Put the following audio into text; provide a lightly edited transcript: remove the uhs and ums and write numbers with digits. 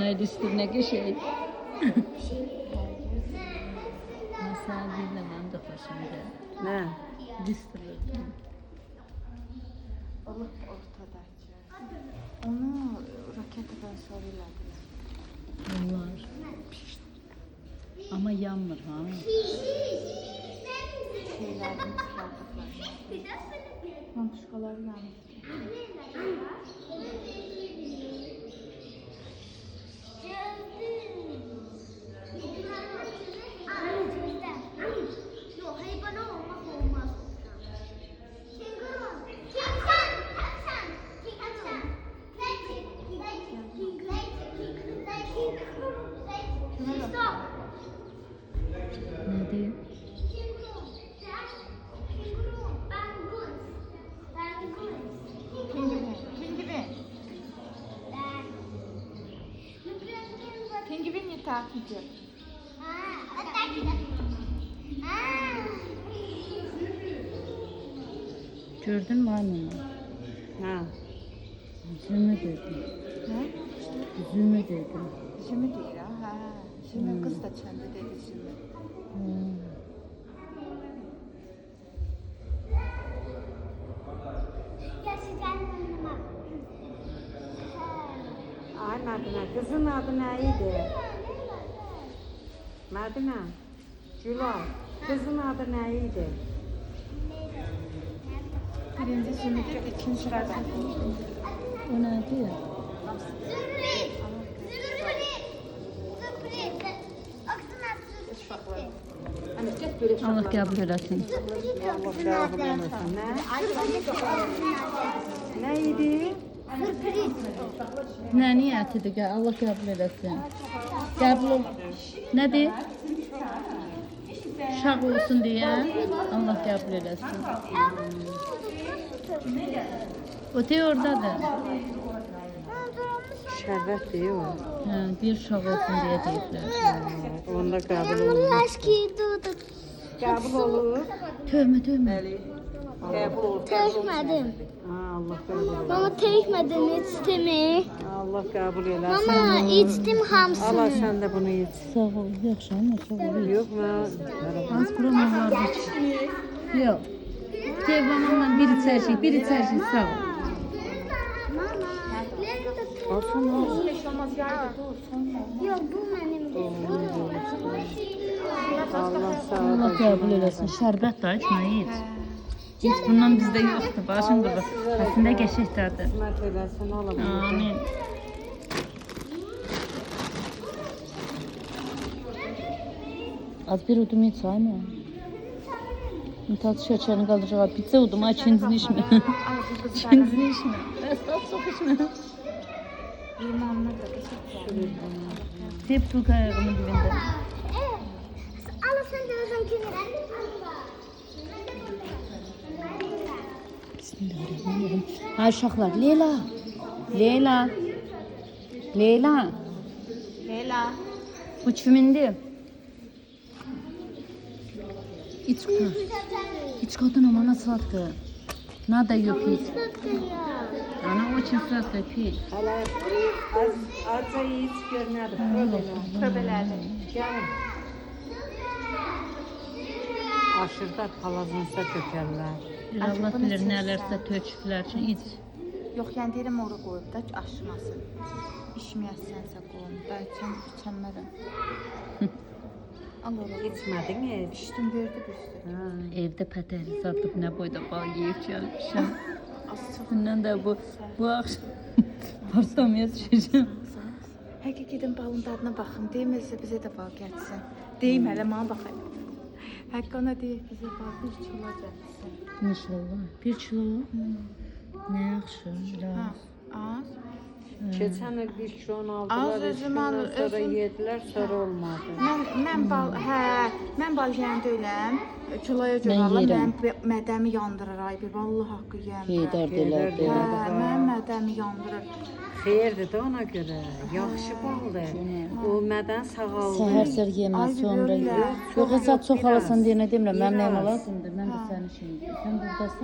Neydi üstüne şey. Mesela dinlemem de hoşuma geldi. Ne? Düstürürdüm. Allah ortadakı. Onu raketadan soruyorlar. Onlar. Ama yanmır ha. Şeylerden çıkardıklar. Mampuşkalar yandı. Ne diyeyim? Pingvin nie tak idzie. Gördün mü annemi? Ha. Yüzümü dedim. Ne? Yüzümü dedim. Zümü deyir ha. Ha. Zümü kız da çəndə dedi zümü. Ay Mədinə, qızın adı nə idi? Mədinə, Gülay, qızın adı nə idi? Birinci zümüdür, ikinci qazan. O neydi ya? Allah kabul eləsin. Allah qəbul eləsin. Nə idi? Ne niyetidir ki Allah kabul eləsin. Kabul nedir? Uşaq olsun diye Allah kabul eləsin. O te oradadır. Şərbət deyir o. Ha, bir uşaq olsun diye deyiblər. Onda qəbul olur. Qəbul olur. Tövmə tövmə. Qəbul olur. Tekmedim. Ha, Allah qəbul olur. Mama tekmedim içtimi. Allah qəbul eləsin. Mama içtim Allah hamsını. sən də bunu iç. Sağ ol. Yaxşı ama sağ ol. Yox, mən Az buramı vardı. Yok. Cevabımla bir içersek, bir içersek sağ ol. olsun o. Yok bu benim Allah sağ Allah ol. kabul eləsin. Şərbət də içməyi iç. Hiç bundan bizdə yoxdur. Başın qırıq. Əslində qəşəkdədir. Hikmət eləsin, Allah bunu. Amin. Az bir udum iç ayma. Tat şekerini kalacak. Pizza udum. Ay çinzini içme. Çinzini içme. Esnaf çok içme. Limonlu da kesin. Hep tut ayağımın dibinde. Al sen de özünkini. Bismillahirrahmanirrahim. Ha uşaqlar. Leyla. Leyla. Leyla. Leyla. Bu kimindir? İç kız. İç kadın ama nasıl attı? Nada yok hiç. Ana o için sattı pil. Hələ azca iç gör nədir? Köbələrdə. Gəlin. Aşırda palazınsa tökərlər. Allah bilir nelerse töküblər için iç. Yox, yəni deyirəm ora qoyub da ki, aşmasın. İçməyəsənsə qoyum. Bəlkə içənmərəm. Al ora. İçmədin heç. İçdim verdi bir sürü. Evde pətəli satıb nə boyda bal yeyib gəlmişəm. Az çox. Bundan da bu akşam partlamaya düşəcəm. Həqiqətən balın dadına baxım. Deyməsə bizə də bal gəlsin. Deyim hələ mənə bax hələ. Həqiqət ona deyir bizə bal bir kilo gəlsin. İnşallah. 1 kilo. Ne yaxşı. Ha, Biraz. az. Keçən il 1 kilonu aldılar, Az 3 özüm gündən alır, sonra özüm- yedilər, sonra olmadı. Mən bal yeyəndə öləm. Kiloya görə Mən Allah yeyirəm. mənim mədəmi yandırır ay bir. Vallahi haqqı yeyəm. Heydər delərdi. Hə, mənim mədəmi yandırır. Xeyirdir də ona görə. Yaxşı baldır. O mədən sağaldı. Səhər yemək Ay, sonra görürlər. yox. Yox hesab çox alasan deyənə demirəm. Mənim nəyim lazımdır. Mən də sənin şeyim. Sən buradasın.